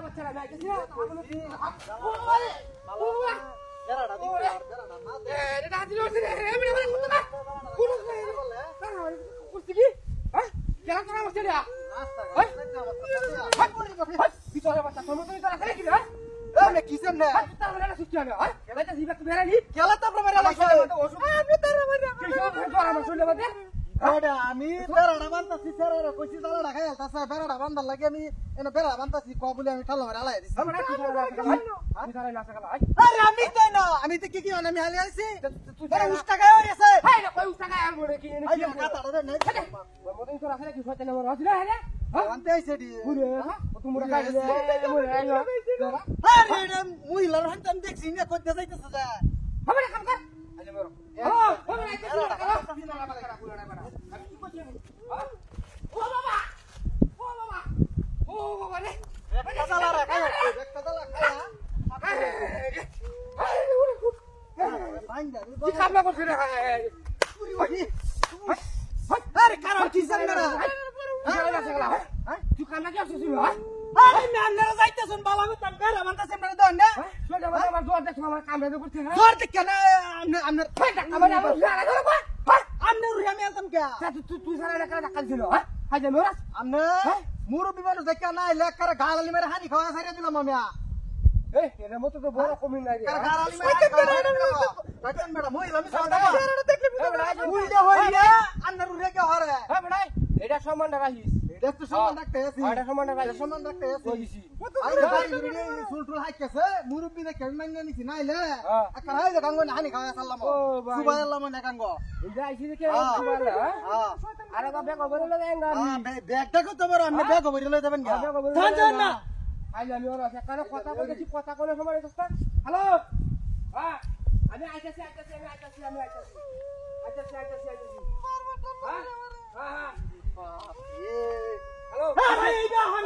বাচ্চারা নাই গেছে না তাহলে এটা দিল রে এমনি মানে কত না কোন করতে কি হ্যাঁ কেন করা হচ্ছে রে ভিতরে বাচ্চা সমস্যা তো আছে কি রে এমনি কিসেম না তার মানে সুচ্চা না হ্যাঁ এবারে জিবা তো বেরানি কেলা তো প্রমাণ লাগছে আমি তার মানে কি সব জোরা না শুনলে বাদে ওটা আমি বেড়াটা বান্ধাছি স্যারের কইছি দালাটা খাই আলতাছে বেড়াটা বান্ধার লাগে আমি এনে বেড়া বান্ধাছি ক বলে আমি ঠাল্লা মারা আলাই দিছি আমরা কি করে না সকাল আরে আমি তো না আমি তো কি আমি হালি আইছি তুই বেড়া উস্তা গায় হইছে হাই না কই উস্তা গায় মরে কি আই কাটাড়া রে নাই মদন তো রাখলে কি হচ্ছে না মরে হচ্ছে না আনতে আইছে দি পুরে তোমরা কাইলে মরে আইলো আরে এটা মহিলার হাতাম দেখছি না কইতে যাইতেছে যা হবে না কাম কর আলে মরো হবে না কিছু না করো আমি কি করছি ও বাবা ও বাবা রে একটা দালা রে খায় একটা দালা খায় কি কামনা করছ রে আরে কারণ কি জানি না তুই কামনা কি আসছিস আরে ম্যানেজার যাইতেছেন বালা গুতাম বেড়া বান্ধাছে মানে দন না সোজা বাবা আমার জোর দেখছ আমার কামনা তো করছিস না জোর দেখে না আমনে আমার জানা ধরো আমনে রুই আমি আনতাম কে তুই সারা টাকা টাকা দিছিল হ্যাঁ হাই যা মোরা আমনে মুরব্বি মানুষ দেখে না লেখার গালালি মেরে হানি খাওয়া ছাইরা দিলাম আমি এই এর মতো তো বড় কমিন নাই রে গালালি মেরে কাটেন ম্যাডাম মই আমি সাদা সেরাটা দেখলে উইডা হইয়া আন্নার রুই কে হরে হ্যাঁ বড়াই এটা সম্মান রাখিস এটা তো সম্মান রাখতে আছি এটা সম্মান রাখিস সম্মান রাখতে আছি কইছি আরে ভাই ভিডিও সুলটুল হাইকেছে মুরব্বি দেখে মাইনা নিছি নাইলে আকার হাই গাঙ্গো হানি খাওয়া সাল্লাম সুবহানাল্লাহ মনে গাঙ্গো এটা আইছি দেখে সুবহানাল্লাহ হ্যাঁ আরে বাবা কবরে লগে এঙ্গা ব্যাগটা কত বড় আপনি ব্যাগ কবরে লই যাবেন গা জান না আই আমি ওর আছে কারো কথা কইছি কথা কোন সময় দোস্ত হ্যালো হ্যাঁ আমি আইতাছি হ্যাঁ হ্যাঁ হ্যালো আরে এইটা হন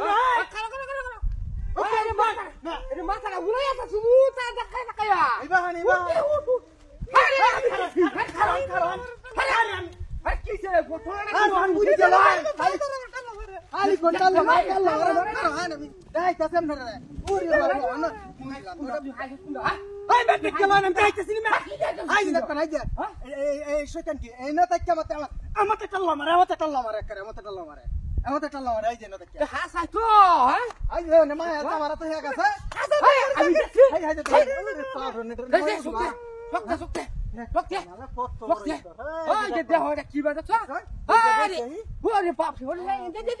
না আরে মাথা না উড়াই আছে সুমুতা দেখাই দেখাইয়া এইবা আরে কিছে ফটোনা না আমি বুঝি গেল আলি কোনটা লাগা আমি দাইতাছি আমরা রে ওরে বাবা না এই বেট কেমন আমি দাইতাছি না আই না কোন আইয়া এই শয়তান কি এই না তাক্কা মতে আমাতে টাল্লা মারে করে আমাতে টাল্লা মারে এই যে না তাক্কা হাসাই তো হ্যাঁ আই না মা এটা মারা তো হয়ে গেছে আমি দেখছি এই হাইতে ওরে পাগল নেটে সক্তে নালা কত ওই যে দেহ এটা কি বাজে তো আরে ওরে বাপ রে ওরে দে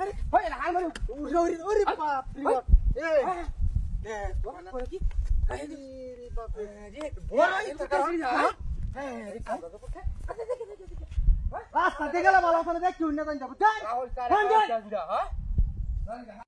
আরে ওই হাল মারু ওরে বাপ রে এ ওরে কি আরে বাপ রে বড় এটা কাজ রাস্তা দেখে গেলে ভালো করে দেখি উন্নয়ন যাবো হ্যাঁ